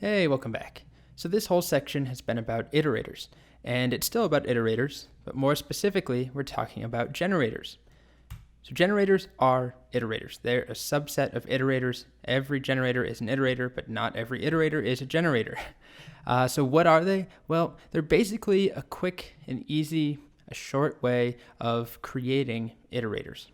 Hey, welcome back. So this whole section has been about iterators, and it's still about iterators, but more specifically, we're talking about generators. So generators are iterators. They're a subset of iterators. Every generator is an iterator, but not every iterator is a generator. So what are they? Well, they're basically a quick and easy, a short way of creating iterators.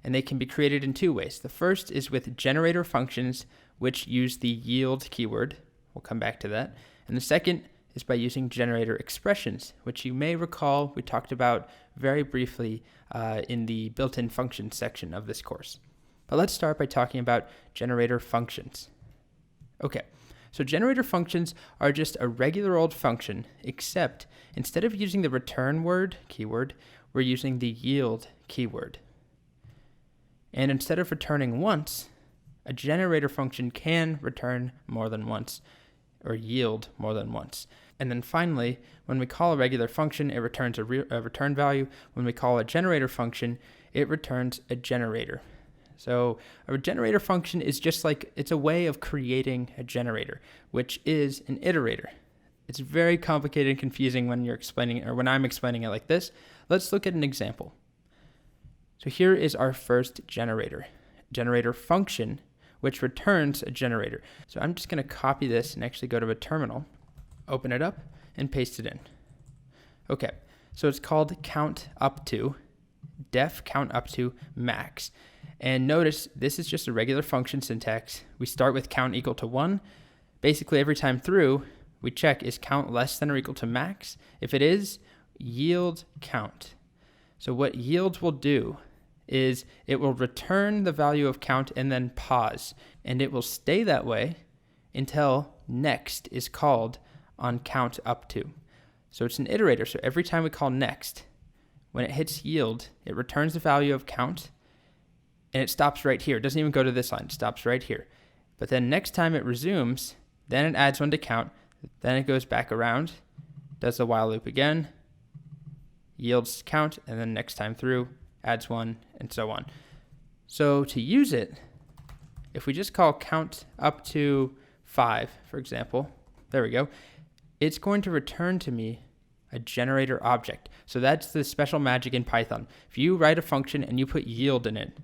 And they can be created in two ways. The first is with generator functions, which use the yield keyword. We'll come back to that. And the second is by using generator expressions, which you may recall we talked about very briefly in the built-in functions section of this course. But let's start by talking about generator functions. Okay, so generator functions are just a regular old function, except instead of using the return word keyword, we're using the yield keyword. And instead of returning once, a generator function can return more than once or yield more than once. And then finally, when we call a regular function, it returns a return value. When we call a generator function, it returns a generator. So a generator function is just like, it's a way of creating a generator, which is an iterator. It's very complicated and confusing when you're explaining it, or when I'm explaining it like this. Let's look at an example. So here is our first generator function, which returns a generator. So I'm just going to copy this and actually go to a terminal, open it up, and paste it in. Okay, so it's called count up to, def count up to max. And notice this is just a regular function syntax. We start with count equal to 1. Basically every time through, we check is count less than or equal to max. If it is, yield count. So what yield will do is it will return the value of count and then pause. And it will stay that way until next is called on count up to. So it's an iterator. So every time we call next, when it hits yield, it returns the value of count and it stops right here. It doesn't even go to this line, it stops right here. But then next time it resumes, then it adds one to count, then it goes back around, does the while loop again, yields count, and then next time through, adds one, and so on. So to use it, if we just call count up to 5, for example, there we go, it's going to return to me a generator object. So that's the special magic in Python. If you write a function and you put yield in it,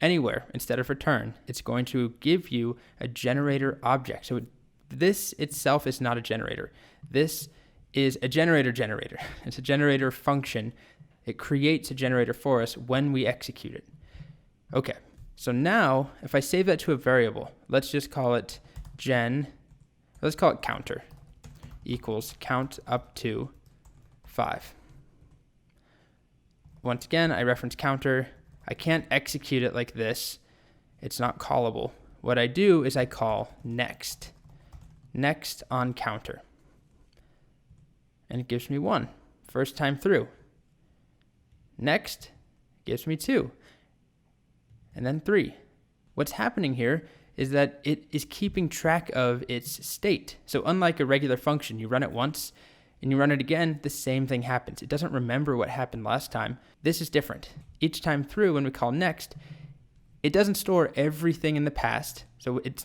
anywhere instead of return, it's going to give you a generator object. So this itself is not a generator. This is a generator. It's a generator function. It creates a generator for us when we execute it. Okay, so now if I save that to a variable, let's just call it let's call it counter equals count up to 5. Once again, I reference counter. I can't execute it like this. It's not callable. What I do is I call next on counter. And it gives me 1, first time through. Next gives me 2, and then 3. What's happening here is that it is keeping track of its state. So unlike a regular function, you run it once and you run it again, the same thing happens. It doesn't remember what happened last time. This is different. Each time through, when we call next, it doesn't store everything in the past. So it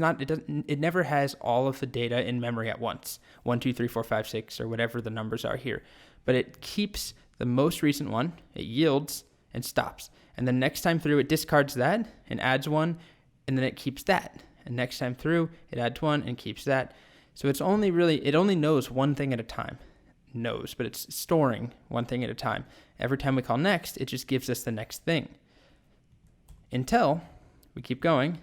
never has all of the data in memory at once. 1, 2, 3, 4, 5, 6, or whatever the numbers are here. But it keeps the most recent one, it yields and stops. And then next time through, it discards that and adds 1, and then it keeps that. And next time through, it adds 1 and keeps that. So it only knows one thing at a time. But it's storing one thing at a time. Every time we call next, it just gives us the next thing. Until we keep going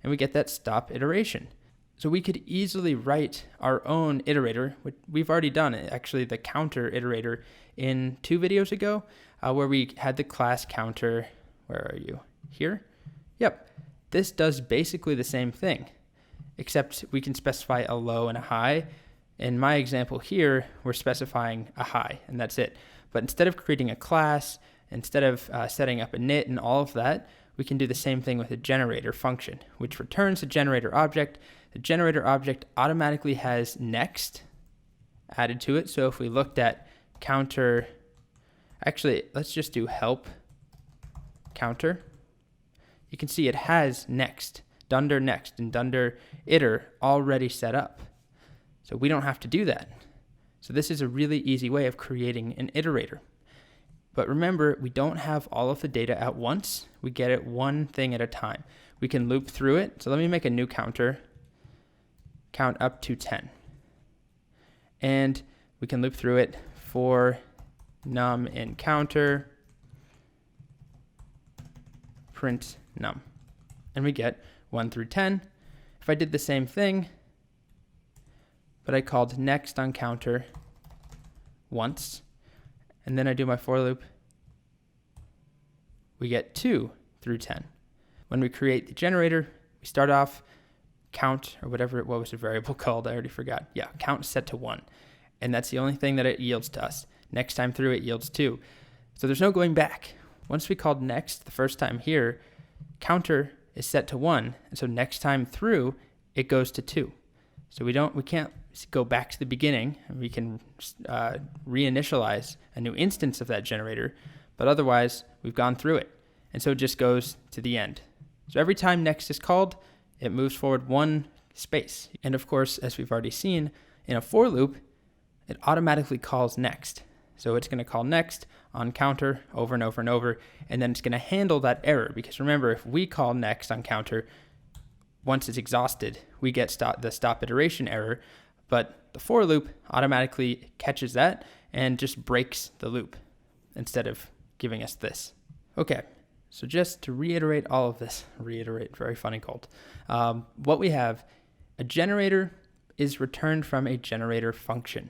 and we get that stop iteration. So we could easily write our own iterator, which we've already done it, actually the counter iterator in 2 videos ago, where we had the class counter. Where are you? Here? Yep. This does basically the same thing, except we can specify a low and a high. In my example here, we're specifying a high, and that's it. But instead of creating a class, instead of setting up a init and all of that, we can do the same thing with a generator function, which returns a generator object. The generator object automatically has next added to it. So if we looked at counter, actually, let's just do help counter. You can see it has next. dunder next and dunder iter already set up. So we don't have to do that. So this is a really easy way of creating an iterator. But remember, we don't have all of the data at once. We get it one thing at a time. We can loop through it. So let me make a new counter, count up to 10. And we can loop through it for num in counter, print num. And we get 1 through 10. If I did the same thing, but I called next on counter once, and then I do my for loop, we get 2 through 10. When we create the generator, we start off count, or whatever, what was the variable called? I already forgot. Yeah, count set to 1. And that's the only thing that it yields to us. Next time through, it yields 2. So there's no going back. Once we called next the first time here, counter is set to 1. And so next time through, it goes to 2. So we can't go back to the beginning, and we can reinitialize a new instance of that generator, but otherwise we've gone through it. And so it just goes to the end. So every time next is called, it moves forward one space. And of course, as we've already seen, in a for loop, it automatically calls next. So it's going to call next on counter over and over and over, and then it's going to handle that error. Because remember, if we call next on counter, once it's exhausted, we get the stop iteration error, but the for loop automatically catches that and just breaks the loop instead of giving us this. Okay, so just to reiterate all of this, very funny cult. What we have, a generator is returned from a generator function.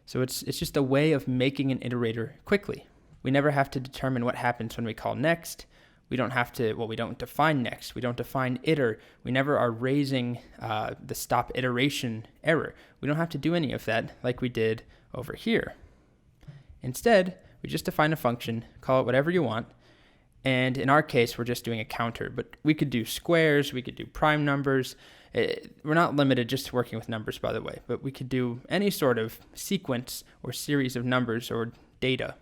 So it's just a way of making an iterator quickly. We never have to determine what happens when we call next. We don't define next. We don't define iter. We never are raising the stop iteration error. We don't have to do any of that like we did over here. Instead, we just define a function, call it whatever you want. And in our case, we're just doing a counter, but we could do squares, we could do prime numbers. We're not limited just to working with numbers, by the way, but we could do any sort of sequence or series of numbers or data,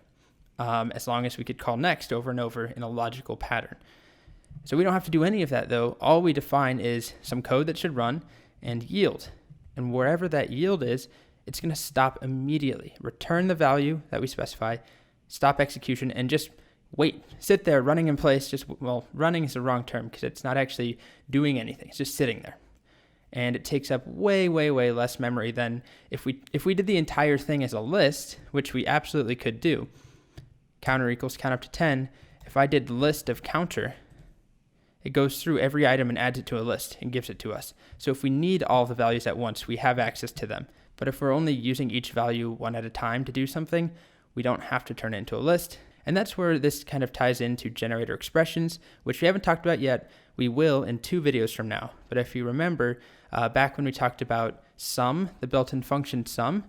as long as we could call next over and over in a logical pattern. So we don't have to do any of that, though. All we define is some code that should run and yield. And wherever that yield is, it's going to stop immediately, return the value that we specify, stop execution, and just wait, sit there running in place. Running is the wrong term because it's not actually doing anything. It's just sitting there. And it takes up way, way, way less memory than if we did the entire thing as a list, which we absolutely could do. Counter equals count up to 10. If I did list of counter, it goes through every item and adds it to a list and gives it to us. So if we need all the values at once, we have access to them. But if we're only using each value one at a time to do something, we don't have to turn it into a list. And that's where this kind of ties into generator expressions, which we haven't talked about yet. We will in 2 videos from now. But if you remember, back when we talked about sum, the built-in function sum,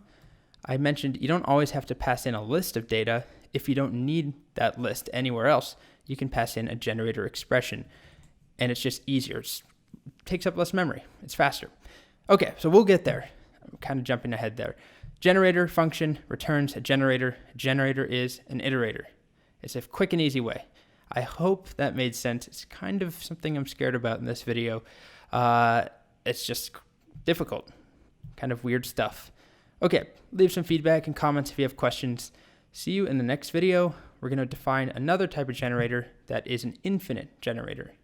I mentioned you don't always have to pass in a list of data. If you don't need that list anywhere else, you can pass in a generator expression. And it's just easier. It takes up less memory. It's faster. Okay, so we'll get there. I'm kind of jumping ahead there. Generator function returns a generator. A generator is an iterator. It's a quick and easy way. I hope that made sense. It's kind of something I'm scared about in this video. It's just difficult, kind of weird stuff. Okay, leave some feedback and comments if you have questions. See you in the next video. We're going to define another type of generator that is an infinite generator.